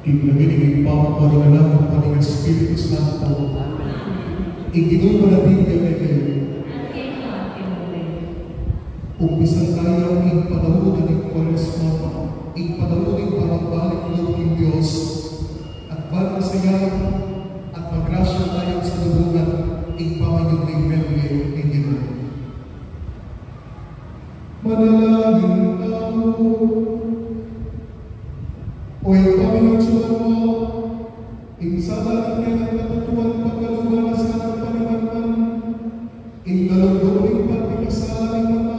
Ikinaminig ipapagparoon ng Panginoong Espiritu Santo. Ikinumalating kami kayo. Umpisan tayo ang panahon ng Kwaresma, ang panahon ng pagbalik ng Diyos, at magmasayang at magrasya tayo sa lubungan ang Panginoong ng Merlin ng Ginoo. Manalangin tayo. O yung Panginoon sa mga, insala ng katutuan pagkalugan na sa ng panimanan, ingalagawin pagkakasala ng mga,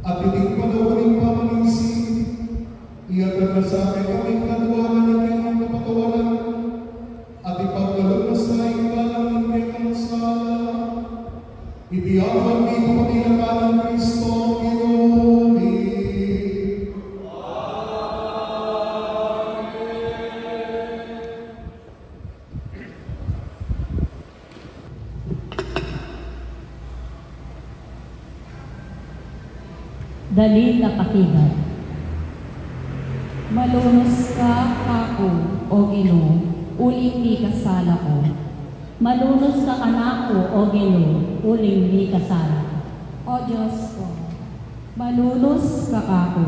at iting panawaling pamangisi, iyagan na sa akin kaming katuwanan ng kanyang kapatawanan, at ipagkalugas na ikalang ng kanyang sala. Itiyaman dito patinakalan ng Kristo, Dali na pakinggan. Malunos ka ako, O Ginoo, uling di kasala ko. Malunos ka kanako, O Ginoo, uling di kasala. O Diyos ko, malunos ka ako,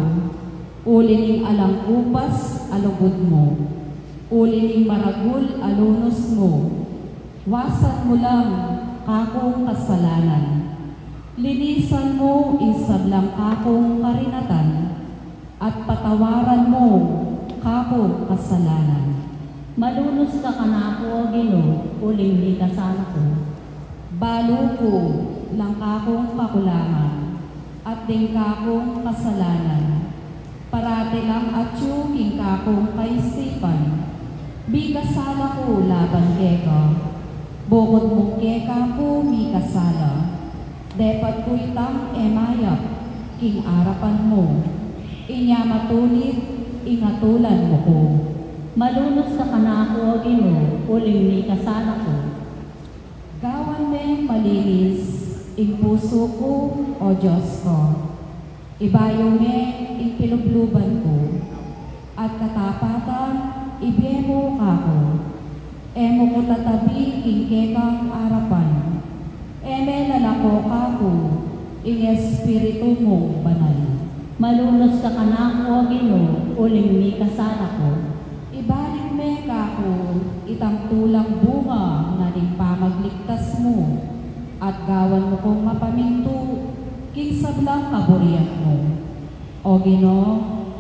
uling alang kupas alugod mo, uling maragul alunos mo, wasan mo lang akong kasalanan. Linisan mo isablang akong karinatan, at patawaran mo kakong kasalanan. Malunos ka kanako, O Ginoo, uling di kasala ko. Balo ko lang kakong kakulangan, at ding kakong kasalanan. Parati lang at yung kakong kaisipan, bikasala ko laban keka. Bukod mong keka ko bikasala. Dapat ko itang emayap, king arapan mo. Inya matulit, ingatulan mo ko. Malunos ka kanako, O Ginoo, uling ni kasala ko. Gawan me malinis, ing puso ko, O Diyos ko. Ibayo me, ing pinubluban ko. At katapatan, ibemo kako. Emo ko tatabi, king kekang arapan. Eme lalako kako, ing espiritu mo banal. Malunos ka kanako, O Ginoo, uling ni kasala ko. Ibalik me kako, itang tulang bunga na ning pamagligtas mo. At gawan mo kong mapaminto, king sablang kaburian mo. O Ginoo,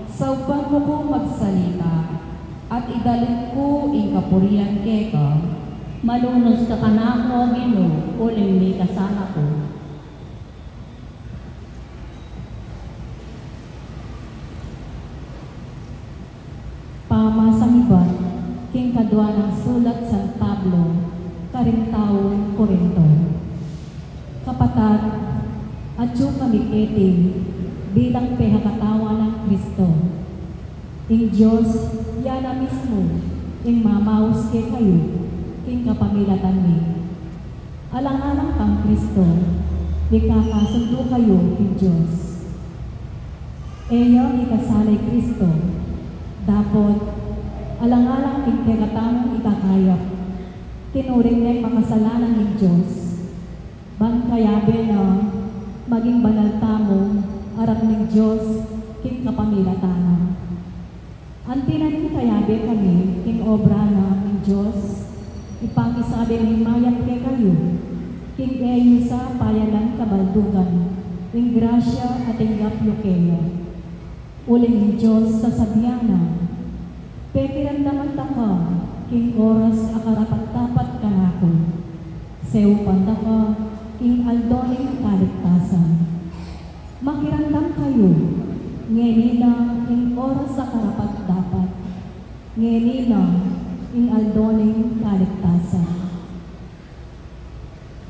sauban mo kong magsalita, at idalik ko ing kapurian keka. Malunos ka kanako, O Ginoo, uling ni kasala ko. Pamasangiban, king kadwa ng sulat sa Pablo, Karintao, Korinto. Kapatad, at yung kamikiti, bilang pehakatawa ng Kristo. Ing Diyos, yana mismo, ing mamaus ke kayo, ing kapamilatan mi. Alang-alang kang Kristo, ikakasundo kayo ing Diyos. Eyo ikasalay Kristo, dapat alang-alang ing kagatamong ikakayap, tinuring na makasalanan ng Diyos. Bangkayabe na maging banalta mo, arap ng Diyos, king kapamilatanan. Ang tinanin kayabe kami, king obra na ng Diyos, ipangisabi ng mayat kay kayo, king eyo sa payalan kabaldugan, ing grasya at ing gaplukeya. Uling ng Diyos sa sabyana, pekiramdaman ta ka, king oras akarapat-dapat kanako, seupan ta ka, king aldoning kaligtasan. Makiramdam kayo, ngenina ing oras sa karapat-dapat, ngenina ing aldoning kaligtasan.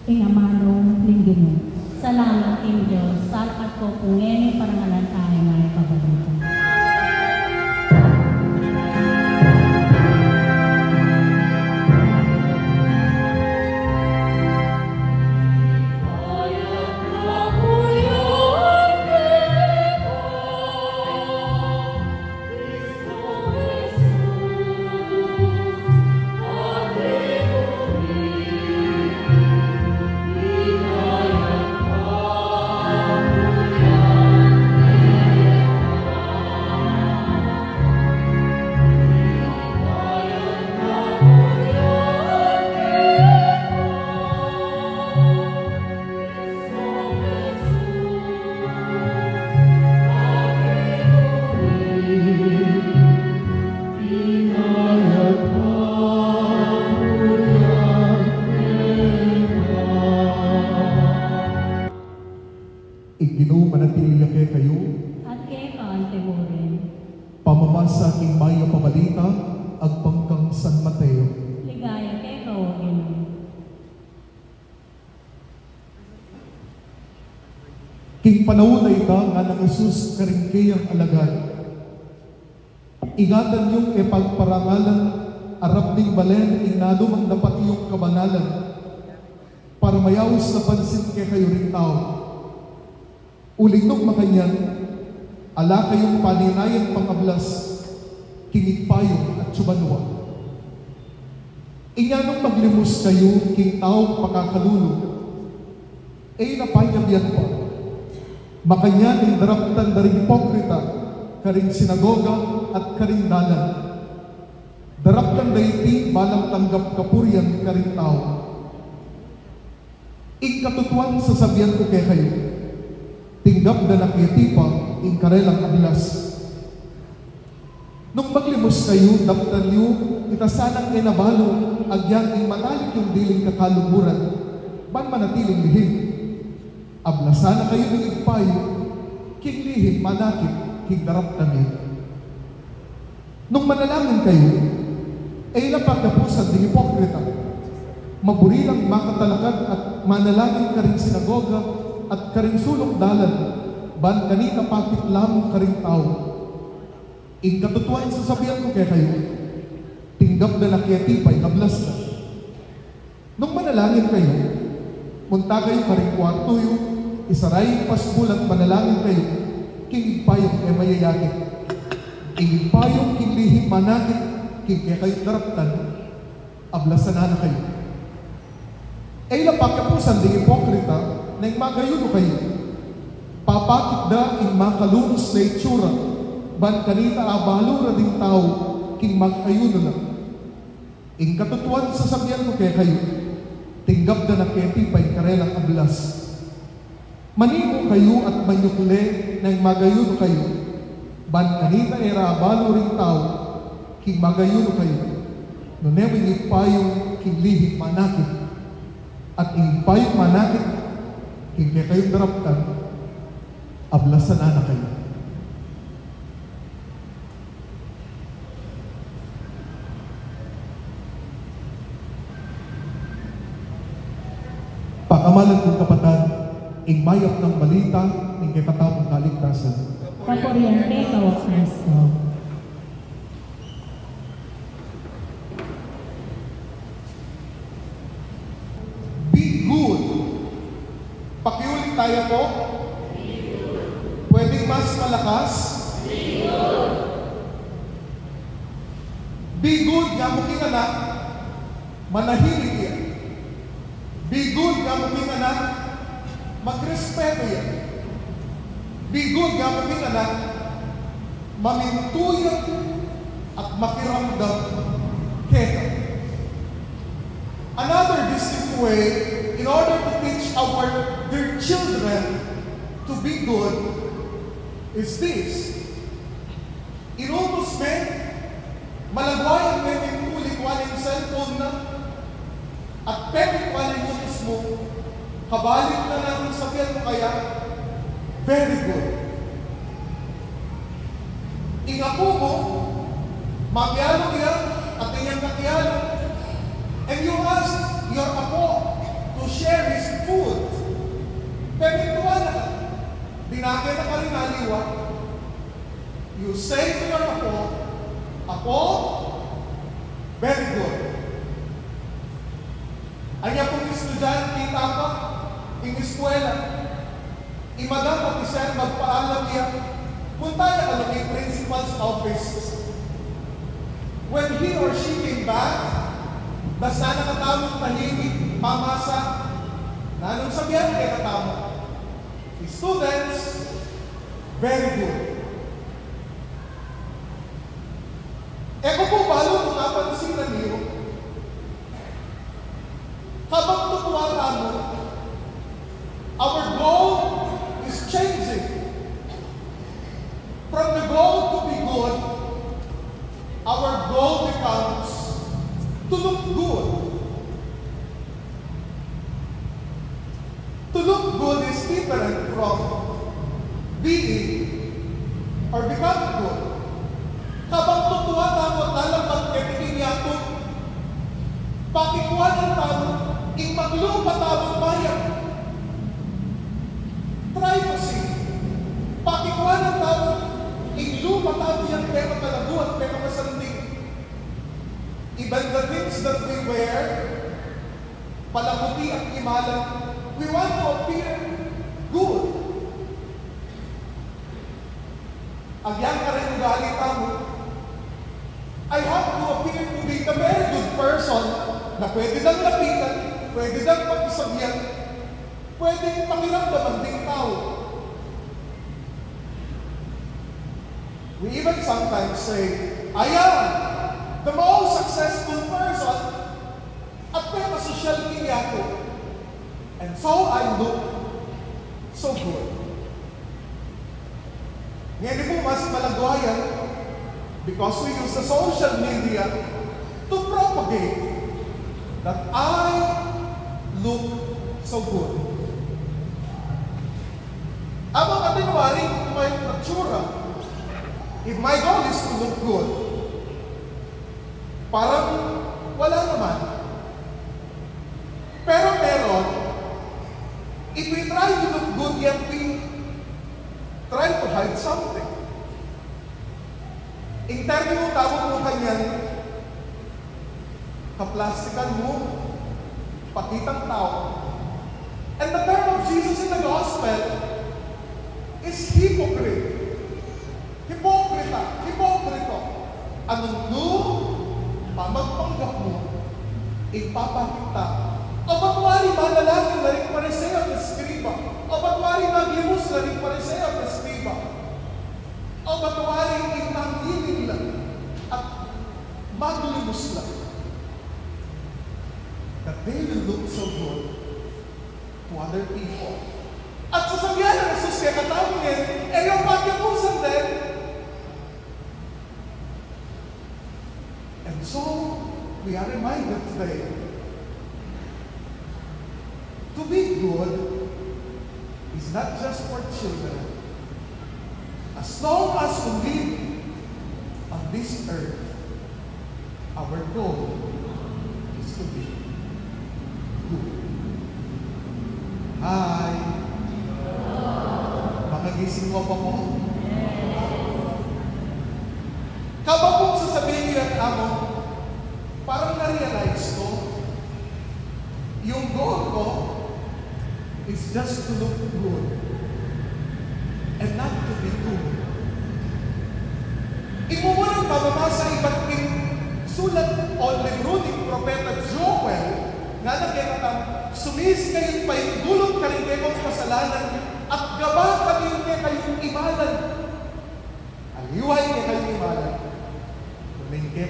Ing amano linggino. Salamat king Diyos, salamat ko kung ngayon parangalan tayo may pabalita. Igino manatili kayo, At kay kaantemorin, pamamasa king maya pabalita, agpangkang San Mateo. ligaya kay kaogin. King panahon ita nga ng Isus karingkayang alagad. Ingatan yung ipagparangalan, arap ning balen, inadumang dapat yung kabanalan, para mayawis na pansin kay kayo rin tao. Uling nung makanyan, ala kayong paninayan pangablas, kingit payong at subanwa. Inyanong maglimus kayo, king taong pakakalulog, napanyabyan pa. Makanyan ang daraptan daring hipokrita, karing sinagoga at karing dalan. Daraptan dayti balang tanggap kapuryan karing tao. Ikatutuan sa sabihan ko kay kayo, tinggap na nakitipa in karelang abilas. Nung maglimos kayo, daptan niyo, itasanang inabalo, agyan in matalik yung diling kakalumuran, ban manatiling lihim. Ablasan na kayo ng igpayo, king lihim manakit, king daraptan niyo. Nung manalangin kayo, ay napagkapusan ng hipokrita, maburilang makatalakad at manalangin ka rin sinagoga at karing sulong dalan, ban kanina pakit lamang karing tao. In katutuan sa sabihan ko kay kayo, tinggap na nakiyatipay, nablas na. Nung manalangin kayo, munta kayo karing kwarto yung isaray pasbulat manalangin kayo, king payong e mayayakit. King payong king lihim manakit, king kaya kayo daraptan, ablasan na kayo. Ay napakapusan di hipokrita, na magayuno kayo. Papakit da ing makalunos na itsura, ban kanita abalura ding tao, king magayuno na. Ing katutuan sa sabihan ko kaya kayo, tinggap na naketipay karelang ablas. Manimo kayo at manyukle na magayuno kayo, ban kanita era abalo ring tao, king magayuno kayo. Nunewing ipayong king lihim manakit, at ing payong manakit, king kaya kayong daraptan, ablasan na kayo. Pakamalan kong kapatid, ing mayap ng balita, ing kay katapong kaligtasan. Pakuryente ka o Kristo. Be good. Pakiulit tayo po. Pwedeng mas malakas? Be good nga mo anak, manahimik yan. Be good nga mo anak, Magrespeto yan. Be good nga kaming anak, mamintuyan at makiramdam kaya. Another distinct way in order to teach their children to be good is this. Inutos men, malagwayan men yung ulit waling cellphone na at pepit waling utos mo, kabalik na lang sabihan mo kaya, very good. Ingapo mo, magyalo yan at inyang kakiyalo, and you ask your apo to share his food. Pwede tuwa na. Dinakay na ka rin naliwa. You say to your apo, very good. Anya pong estudyante, kita pa, in eskwela. Imadang pati siya magpaalam niya, punta na ka lang yung principal's office. When he or she came back, basta nakatamong tahimik, mamasa, na anong sabihan kaya katamo? The students, very good. Eko po balo kung napansinan niyo, habang tutuwa mo, our goal is changing. From the goal to be good, our goal becomes to look good. To look good is different from being or becoming good. Habang tutuwa tamo, talagang katikin yato, pakikuha ng tamo, maglupa tamang bayan. Try mo see. Pakikuha ng tamo, lupa tamo yan, pero kalaguan, pero masanding. Even the things that we wear, palamuti at imalan, we want to appear good. Agyan ka rin ugali tamo, I have to appear to be a very good person na pwede nang lapitan, pwede nang pagkasagyan, pwede pakiramdaman ding tao. We even sometimes say, I am the most successful person at pero social media ko. And so I look so good. Ngayon po mas malagwayan because we use the social media to propagate that I look so good. Abang atinwaring may natsura, if my goal is to look good, parang wala naman. Pero if we try to look good, yet we try to hide something. In termo tawag mo kanyan, kaplastikan mo, pakitang tao. And the term of Jesus in the gospel is hypocrite. Hipokrito. Anong pamagpanggap mo, ipapakita. O batwari manalangin na rin pareseo at eskriba. O batwari maglimus na rin pareseo at eskriba. O batwari inangilin lang at maglimus lang. That they will look so good to other people. At sasabihan ng Jesus kaya katawin, yung pagkapusan din. And so, we are reminded today, to be good is not just for children. As long as we live on this earth, our goal is to be good. Hi! Makagising mo pa po? Kapag kung sasabihin niyo at amo, parang na-realize ko, yung goal ko is just to look good and not to be good. Imumunang mamamasa iba't sulat o libro ni Propeta Joel nga nagyanatang, sumis kayo't paigulong karinggay mong kasalanan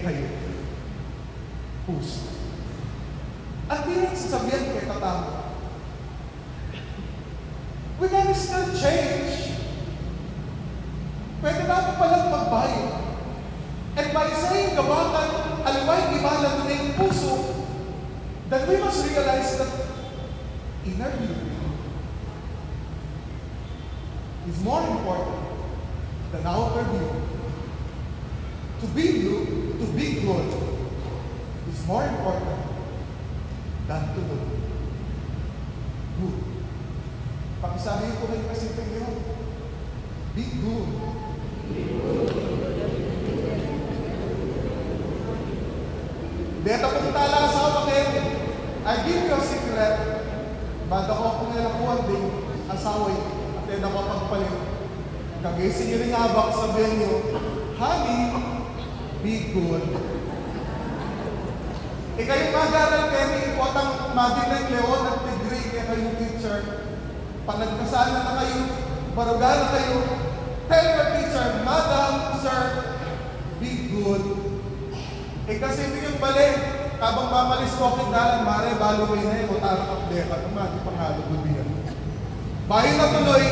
kayo. Puso. At di rin sasabihan kay katama, we can still change. Pwede natin palang magbayad. And by saying gabakan, alimay ibalan mo na yung puso, then we must realize that inner beauty is more important than outer beauty. To be good is more important than to look good. Pakisabihin ko kayo kasi yun. Be good. Dito kong tala sa akin, I give you a secret. Bada ko kung nilakuan din, asaway, at then ako pagpalit. Kagising nyo rin abak, sabihin nyo, honey, be good. Kayong mag-aral kayo, ikot ang Madinang Leon at degree kaya kayong teacher. Pag nagkasal na kayo, barugan na kayo, tell your teacher, Madam, Sir, be good. Kasi ito yung bali, kabang mamalis ko dalan, mare, balo kayo na yun, o tarang updeka, tumagi pangalo ko diyan. Bayo na tuloy,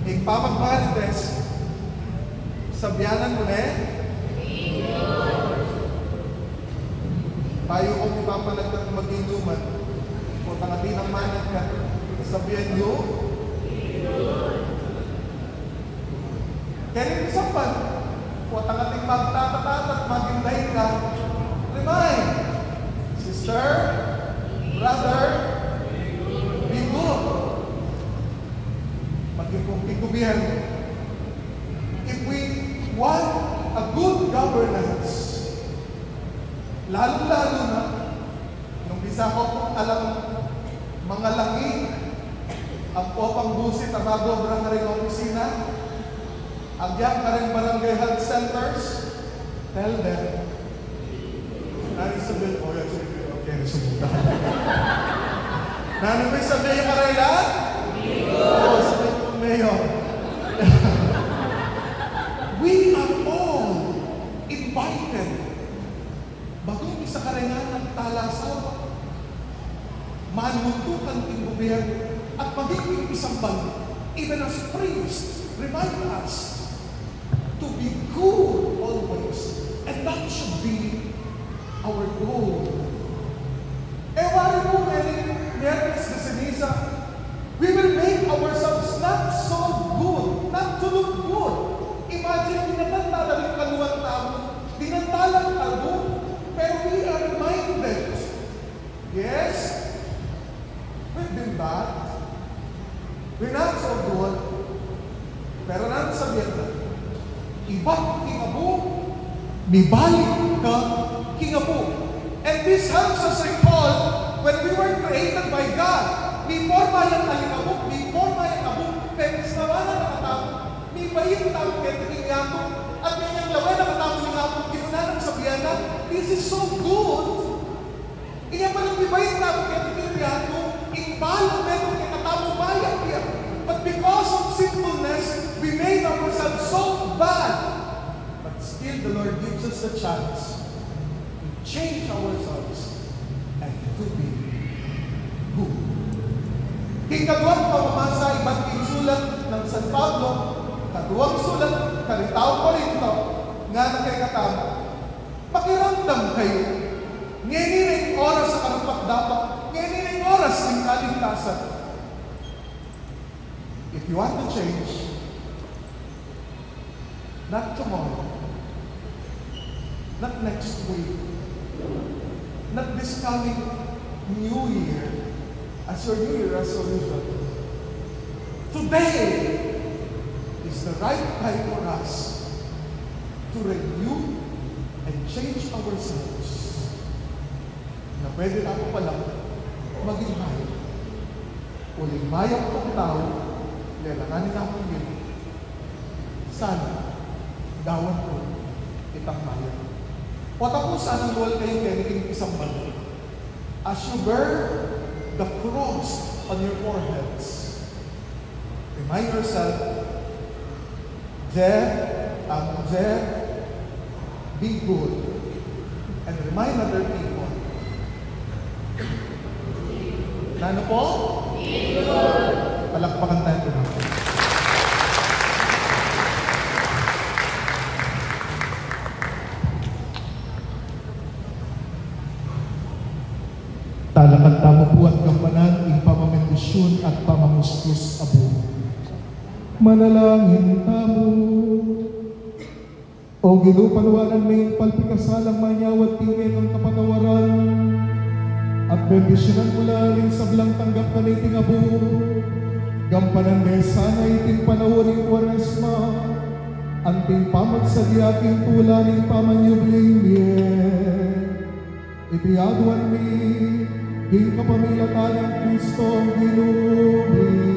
ipamagmahalites, sabyanan mo na eh, bayo kong ipapalagdag ng mag-inuman, o tangatin ang manag ka, sabihan nyo, kaya rin isapan, o tangating magtatatat at maginday ka, remind, sister, brother, be good. Maging kong gobyerno. If we want a good governance, lalo-lalo na, nung isa ko kung alam mga langi, ang popang busit na bago ang ring opisina, agyan ka rin barangay health centers, tell them, nani sabihin, o yan sabihin, okay, nasubukan. Nani may sabihin ka rin lang? Oo, sabihin ko, Mayor. We are all invited. Bagong isa ka rin nga ng talasaw, manuntukan ng gobyerno, at magiging isang bando, even as priests, remind us to be good always. And that should be our goal. Wari mo, Mernes de Ceniza, we will make ourselves not so good, not to look good. Imagine, dinatantala yung kaluwang tao, dinantalang tao, pero we are reminded, yes, we've been bad, we're not so good, pero nasabihan na, ibang kingabu, mibalik ka kingabu. And this helps us recall when we were created by God. Before mayang alingabuk, before mayang abuk, penis naman na nakatapos, may bayang tawag kaya tingyato, at may laway nakatapos yung abuk, kinunan ang sabihan na, this is so good. Kaya pa lang may bayang tawag kaya tingyato, ibalong meron kaya katapos bayang kaya. But because of sinfulness, we made ourselves so bad. But still, the Lord gives us the chance to change ourselves and to be good. Kikaduang pamamasa, iba't sulat ng San Pablo, kaduang sulat, Karitao Corinto, nga na kay katama, pakiramdam kayo, ngayon oras sa karapat-dapat, ngayon oras ng kaligtasan. If you want to change, not tomorrow, not next week, not this coming New Year, as your New Year resolution. Today is the right time for us to renew and change ourselves. Na pwede na ako palang maging mayo. Uling mayang kong tao, lelanganin akong yun. Sana, dawan ko itang mayo. O tapusan ang luwal kayo kaya isang balo. As you bear the cross on your foreheads, remind yourself, Jeff, be good, and remind other people. Na ano po? Be good. Palakpakan tayo po natin. Talakan tamo po at kampanan, ing pamamendisyon at pamamustos abo. Manalangin tamo. O ginupaluanan may palpikasalang manyawat tingin ang kapatawaran at bendisyonan mula rin sa blang tanggap ka na iting abo. Gampanan may sana iting panahon ng Kwaresma anting pamagsadyaking tula ng pamanyubling niya. Itiaduan mi king kapamilatan ng Kristo ang ginubli.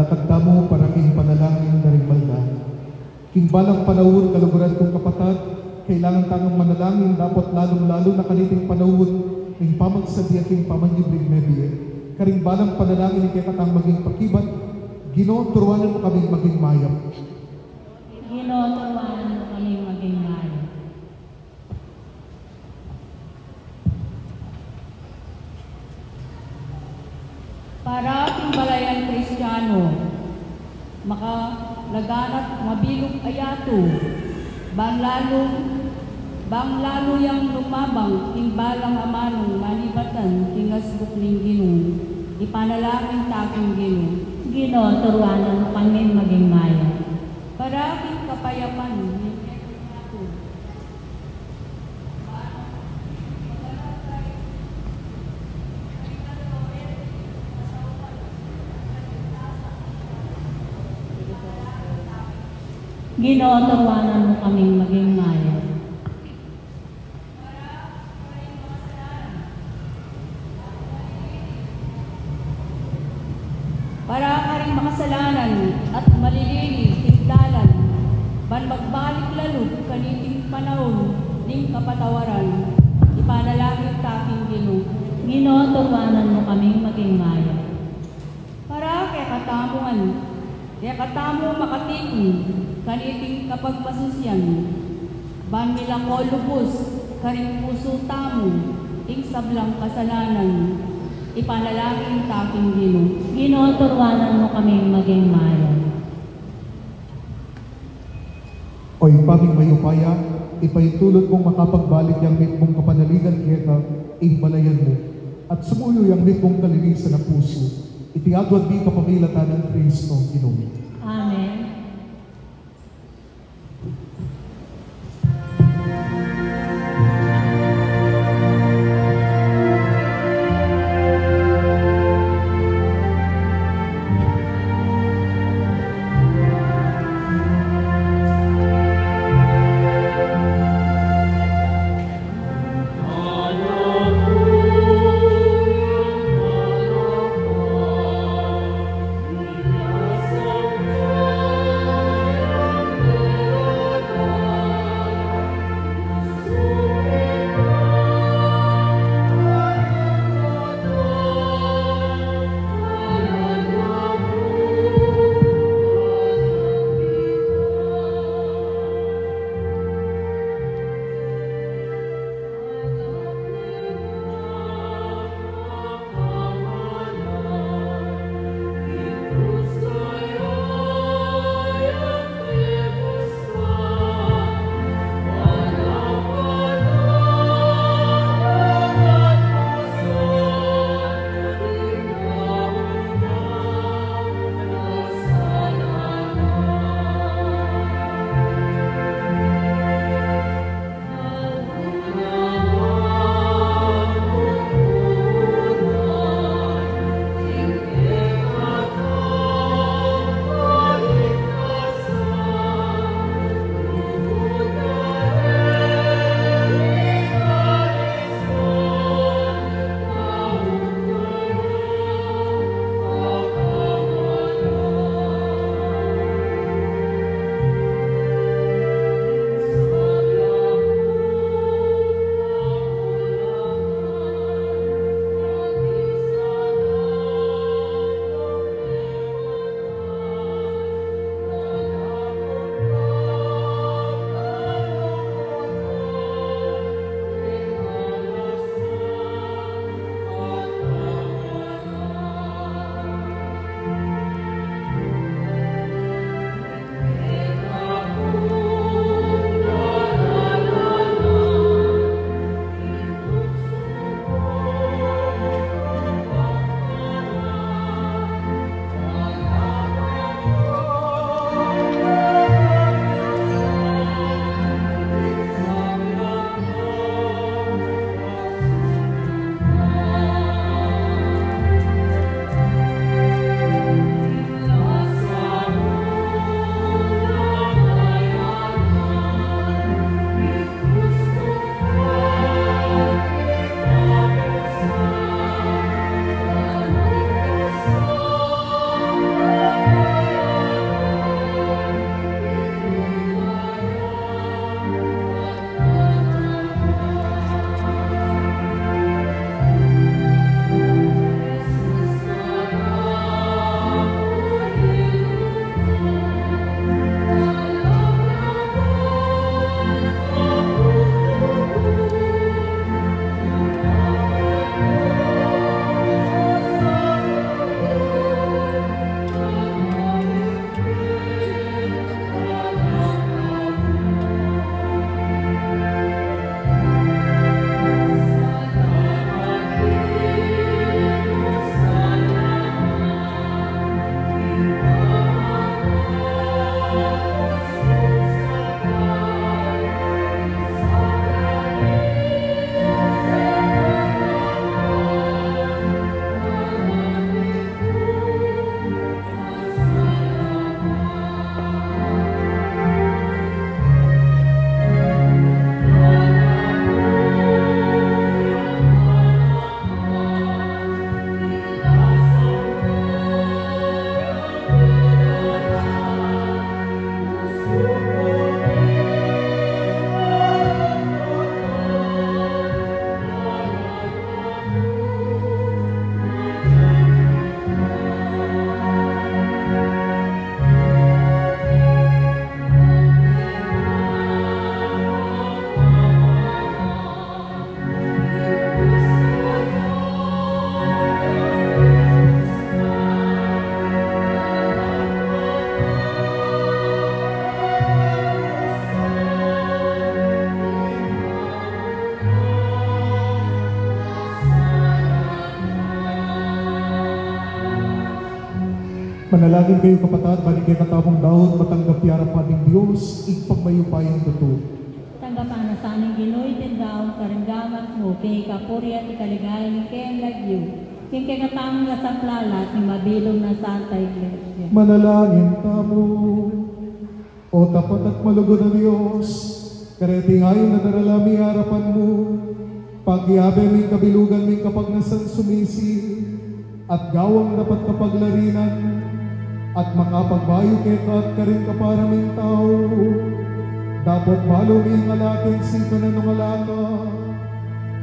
Panatagda mo para king panalangin na rin malda. King balang panahon, kaluguran kong kapatad, kailangan tangang manalangin, dapat lalong-lalo na kaniting panahon, king pamagsabiya, king pamanyibling mebiye. Karing balang panalangin, kaya katang maging pakibat, Ginoo, turuanan mo kaming maging mayap. Ginoo, turuanan mo kaming maging mayap. Para ating balayan Kristiyano, makalaganat mabilog ayato, bang lalo yang lumabang, timbalang amanong manibatan, tingasbuk ning Ginoo, ipanalangin taking Ginoo. Ginoo, turuanan mo kami maging mayap. Para ating kapayapan, Ginoo, turuanan mo kaming maging mayap. Para ka rin makasalanan at malilini, tigdalan, ban magbalik lalo, kaniting panahon, ning kapatawaran, ipanalangin taking Ginoo. Ginoo, turuanan mo kaming maging mayap. Para kaya katamo makatikon, kaniting kapag masusyan, ban nila ko lubos, karing puso tamo, ting sablang kasalanan, ipanalangin taking Ginoo. Ginoo, turuanan mo kaming maging mayap. Oy, paming mayupaya, ipahintulot mong makapagbalik yang mitmong kapanaligan kiyeta, balayan mo, at sumuyo yang mitmong kalinisan ng puso. Itiagwad di kapamilatan ng Kristo, Ginoo. Amen. Hallelujah. Manalangin kayo kapatid, balik kayo katamong daon, matanggap yara pa ng Diyos, ipagmayupayang totoo. Tanggapan na sa aming Ginoy tindaon, karanggamat mo, kay kapuri at ikaligay ni Ken Lagyo, king kay katamong nasaklala at ni mabilong na Santa Iglesia. Manalangin tamo, o tapat at malugod na Diyos, karetingayon na daralami harapan mo, pagyabe may kabilugan may kapag nasan sumisi, at gawang dapat kapaglarinan, at makapagbayo kay ka at karin kaparaming tao, dapat malumi ang alaking sito na nung alaka,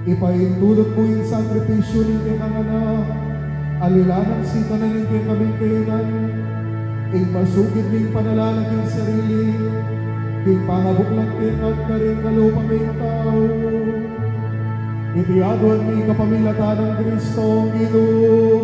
ipaintulot mo yung sakripisyo ng kay kang anak, alilanang sito na ng kay kaming kainan, ing masugid ng panalalang yung sarili, ing pangabuklang kay ka at karin kalupang may tao, itiadwan may kapamilatan ng Kristo Ginoo.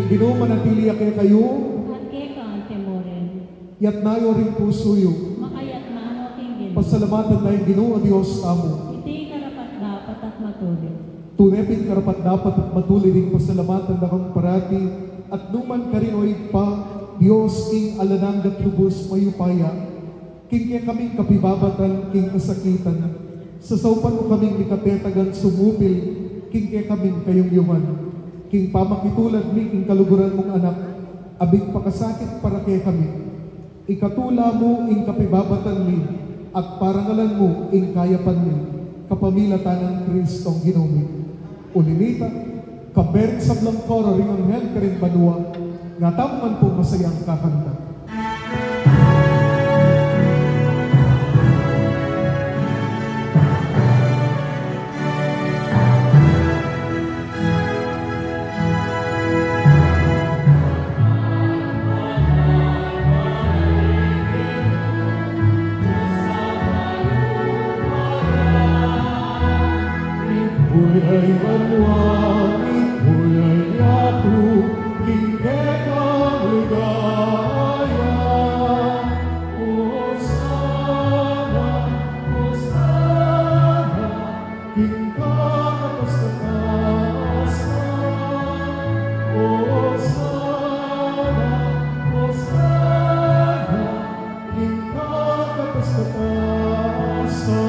Ginoo manatili kay kayo, At kay ka ang temoren, yat nayo rin pusuyo. makayat na ano king Ginoo. Pasalamatan na yung Ginoo o Diyos tamo. Iti karapat dapat at matuloy. Tunepin karapat dapat at matuloy rin pasalamatan na kang parati, at numan ka rin o pa, Diyos king alanang gatlubos mayupaya, king kaya kaming kapibabatan, king kasakitan, sasaupan mo kaming mikatetagan sumupil, king kaya kaming kayong yuman, king pamakitulad mi, king kaluguran mong anak, abing pakasakit para kay kami, ikatula mo, ing kapibabatan mi, at parangalan mo, ing kayapan mi, kapamilatan ng Kristong Ginoo. Ulinita, kaberin sa blangkora, ring anghel ka rin banua, nga taman po masayang kakanta. Buhay manuang, buhay yatu, hingga ligaya. Hosana, Hosana, hingga atas ketasan. Hosana, Hosana, hingga atas ketasan.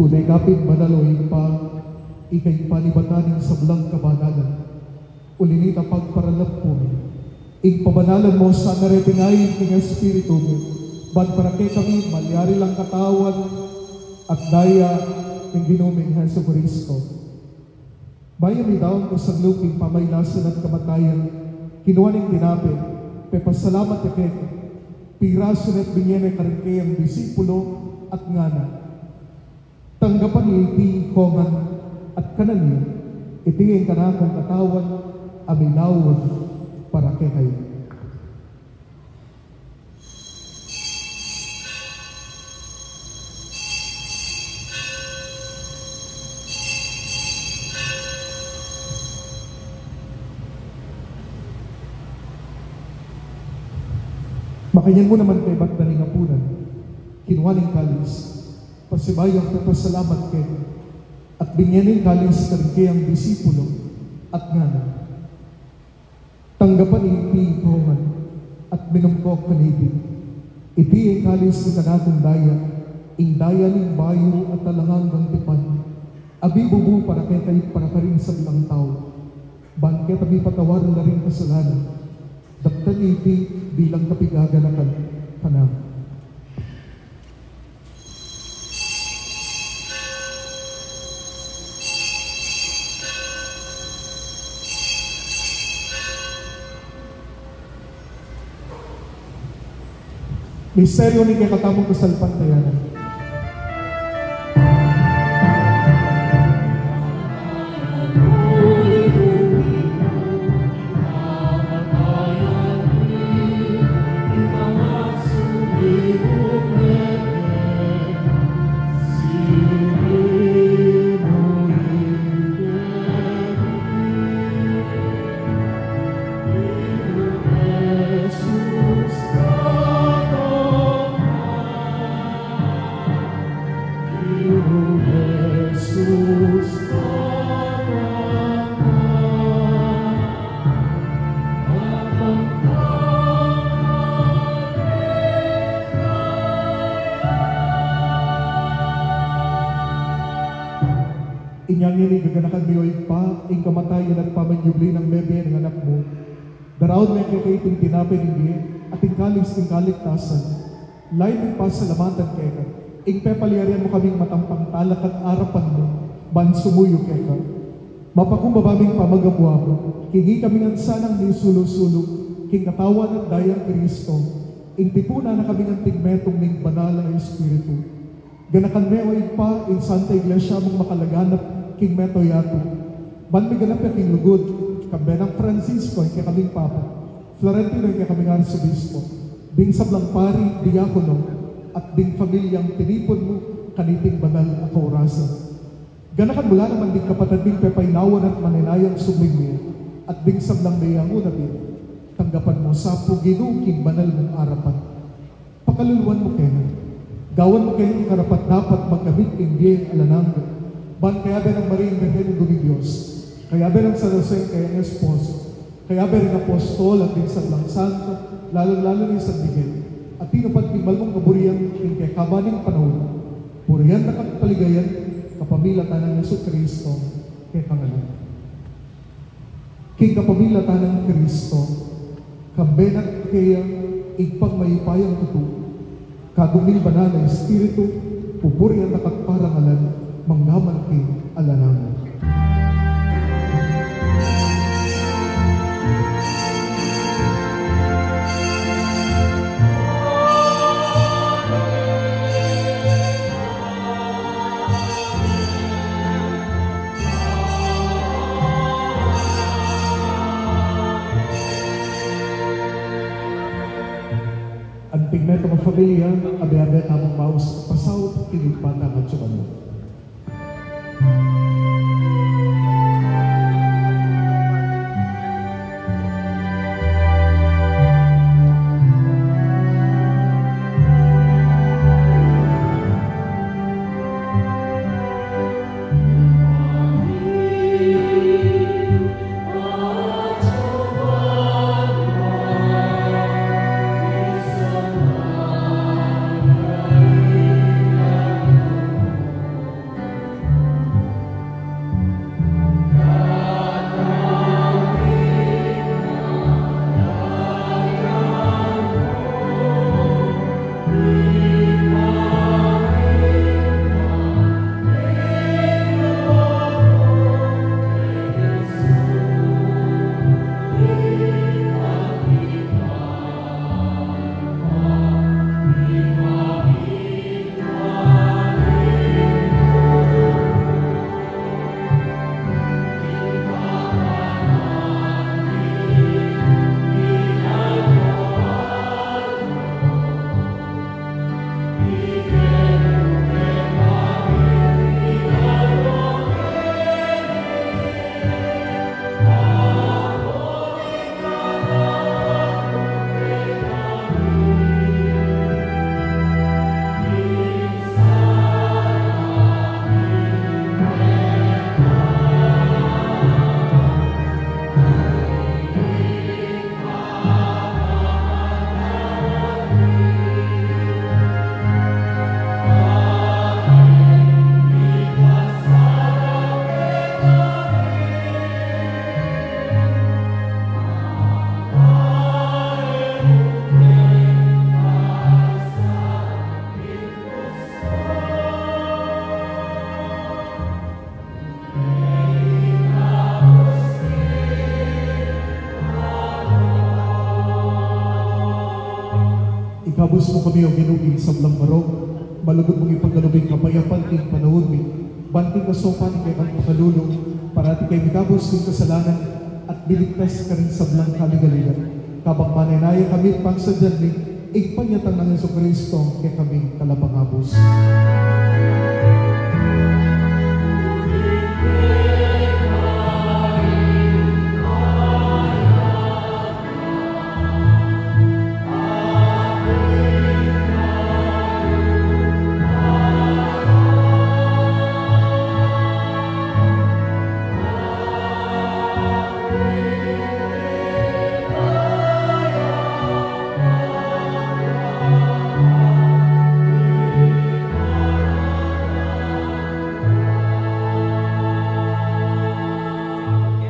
Tunay kapit manaloy pa, ikay panibatanin sa blang kabanalan. Ulinita pagparalap po, pabanalan mo sa narepingayin king Espiritu mo, ban para kay kami malyari lang katawan at daya ng Ginoong Hesus Kristo. Bayan ni daon ko sa luping pamaylasan at kamatayan, kinuha ng tinapin, pepasalamat na kay piraso at binyene karin kay ang disipulo at ngana. Tanggapan ni iti kongan at kananiya, itingin ka na akong katawan, aminawan para kay kayo. Makanyan mo naman kay ba't nalingapunan, kinuha ng kalis, pasibayang papasalamat kay at binyanin kalis karike ang disipulo at ngana. Tanggapan iti kongan at minumkok kanibig. Iti ang kalis ng kanakong daya, ing daya ng bayo at talangang ng tipan. Abi bubu para kay para ka rin sa bilang tao. Ban kaya tabi patawaran na rin kasalanan. Daptan iti bilang kapigaganakan ka na. Misteryo ni kay katamong kasalpantayanan. Inyangin gaganakan miyoy pa, ing kamatayan at pamanyubli ng bebe ng anak mo. Daraon may kaiting tinapay hindi, at ing kaligtasan. Lain ng pasalamatan kaya, ing pepaliarian mo kaming matampang talak at arapan mo, ban sumuyo kaya. Mapakumbabaming pamagabuha mo, kingi kami ng sanang ni sulo-sulo, king katawan at dayang Kristo, ing tipuna na kami ng tigmetong ning banal na Espiritu. Ganakan meoy pa, ing Santa Iglesia mong makalaganap, king meto yato. Ban may ganap yung king lugod, kambe ng Francisco, kaya kaming Papa. Florentino, kaya kaming Arsobispo. Ding sablang pari, diakono, at ding pamilyang tinipon mo, kaniting banal na kaurasan. Ganakan mula naman ding kapatid ding pepaynawan at maninayang sumingin, at ding sablang mayango na din, tanggapan mo sa pugino, king banal mong arapan. Pakaluluan mo kaya, gawan mo kayo karapat dapat magkabit king dieng alanang. Ban kaya ba ng Maria Virgen ng Diyos, kaya ba ng San Jose kaya ng Esposo, kaya ba ng Apostol at din sa Blang Santo, lalo-lalo ni San Miguel, at tinupat ni Malmong kaburiyan king kaya kabaning panahon, puriyan na kapaligayan, kapamilatan ng Yesu Kristo, kaya pangalan. King kapamilatan ng Kristo, kambenat kaya igpang mayipayang tuto, kagumil banal na Espiritu, pupuriyan na kakparangalan, manggaman king alanang. Ang pigmeto ng pamilya, abe-abe tamang bawas pasaw, kinipatan at sumanod. Ginabos mo kami o ginugin sa blang marong, malugod mong ipagkalubing kapayapan king panahon mi, banting kasopan kay kang pakalulong, para ti kay migabos king kasalanan, at biligtas ka rin sa blang kaligaligan. Kabang mananaya kami pang sa dyan igpanyatang ng Yesu Kristo kay kaming kalabangabos.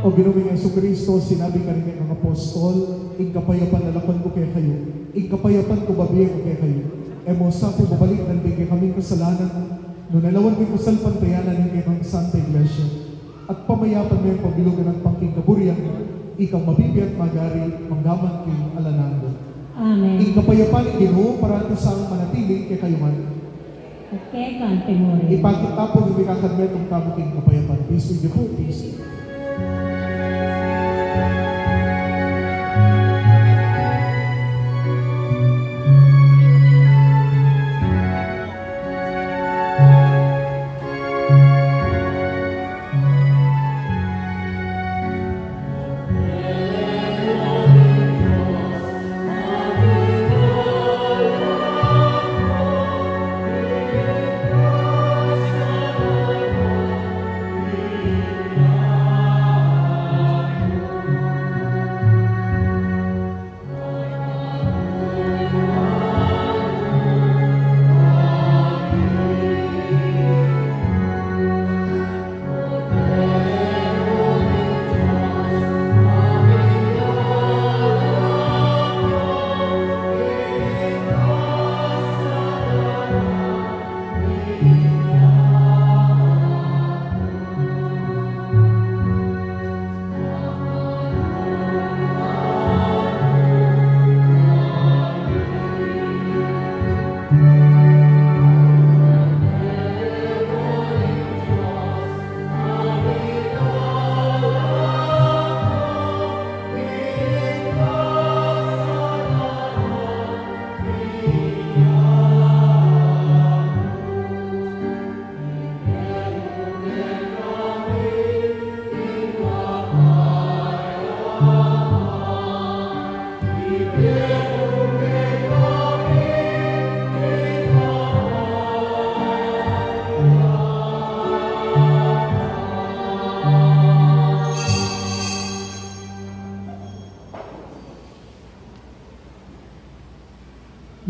O Ginoong Yesu Kristo, sinabi ka rin ng apostol, ikapayapan na lakon ko kaya kayo, ikapayapan ko babiyan ko kaya kayo. Emo sa po babalik ng kay kaming kasalanan, no nalawan ko salpan tayanan ng kay kang Santa Iglesia, at pamayapan mo yung pabilugan ng pangking kaburiyan, ikaw mabibiyat magari, manggaman king alanando. Amen. Ikapayapan Ginoo para sa manatili kay kayo man. Okay, kanting Ipagkatapon yung ikakadmet ang tamo king kapayapan. Peace with you po, peace.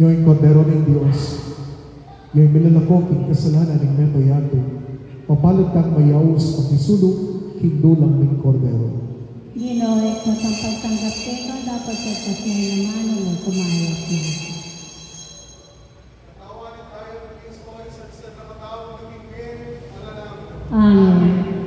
Yung kordero ng Diyos, yung milalakok ng kasalanan ng metoyato, mapalad kang mayaos pag isulong, hindulang ng kordero. Ginoo, masampagtanggap ka dapat sa kasya naman ng kumayat niya. Tawanin tayo ng Kristo sa nakatawag ng Bibig, alam. Amen.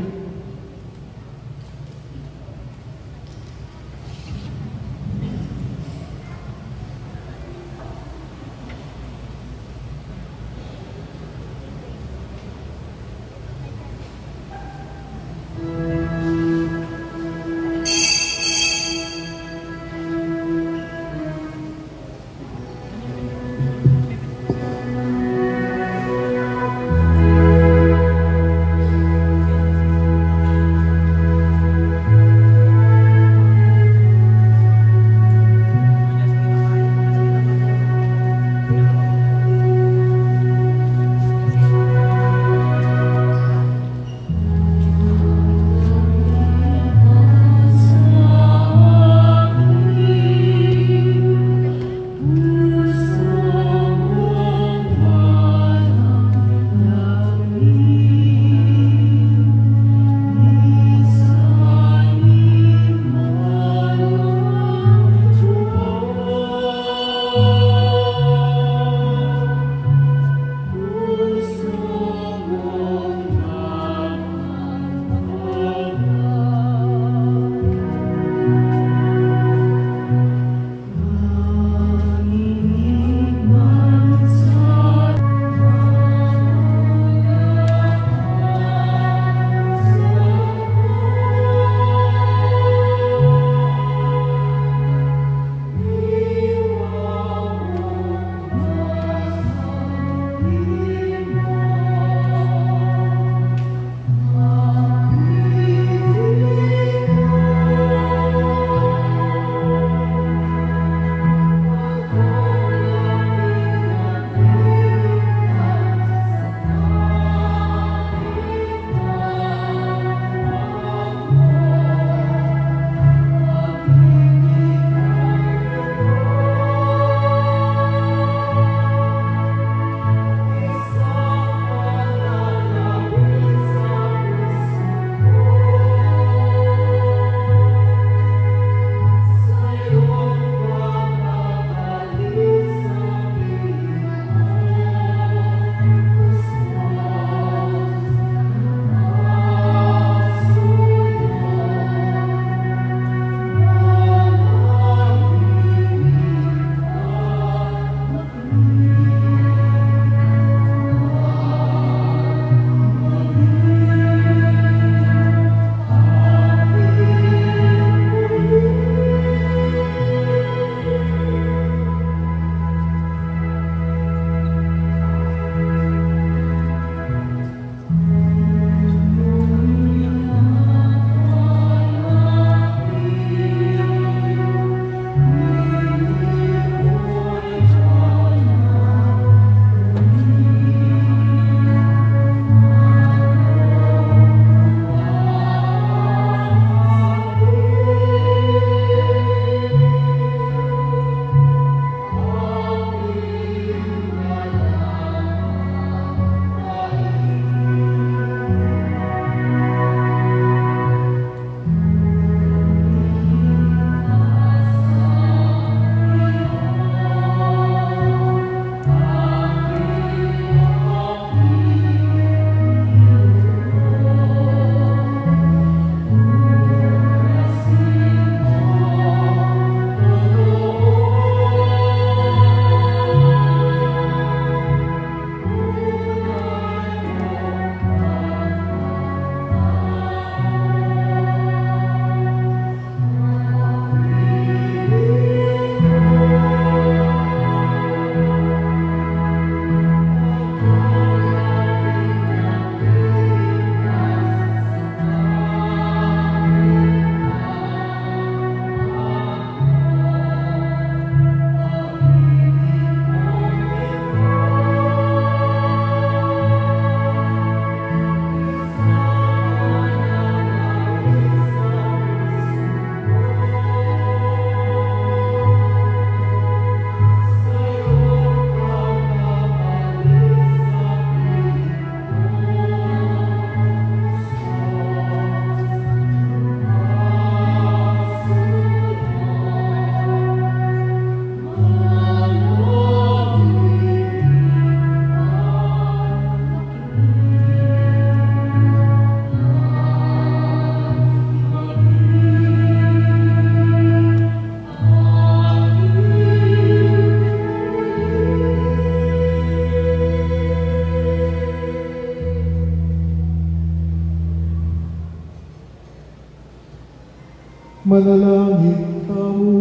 Manalangin kamo.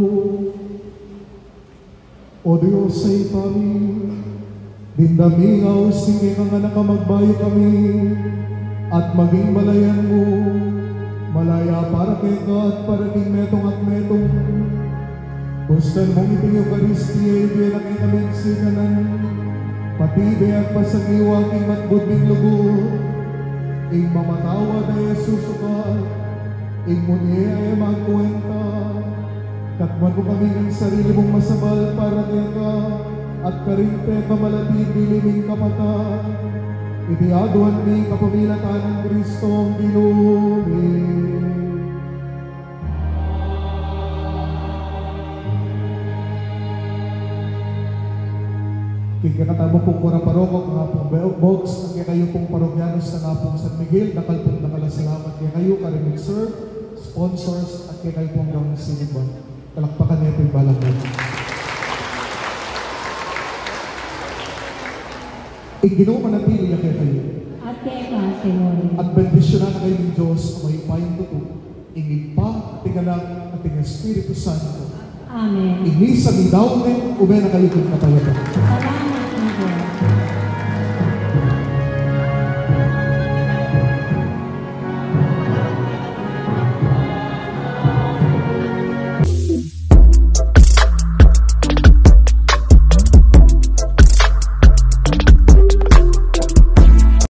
O Diyos ay kami, dindamingaw sige nga na magbayo kami, at maging malayan mo, malaya para kay God, para king metong at metong. Bustan mong iping Eucharistia, ibigay na kayo namin sinanan, patibe at pasagiwa king matbudbing lugo, ing mamatawa na Jesus ukat, ing muni ay magkwenta, katman mo kami ng sarili mong masabal para kay ka, at karinte kamalati diliming kapata, itiaduan ni kapamilatan ng Kristo ang Ginoo. Kikakatamo pong kura parokok, mga pong boats, kaya kayo pong parokyanos na nga pong San Miguel, nakalpong nakalasalamat kaya kayo, karinig sir, sponsors, at kaya kayo pong gawang siniban. Talakpakan niya po yung balang natin. Ginoo manatili niya kaya kayo. At kaya ka, Senyor. At bendisyonan na kayo ng Diyos na may payong tuto. Ingin pa, tingalang, at tingang Espiritu Santo. Amen. Ini sa midawin, ube na kayo kung katayapan. Salamat.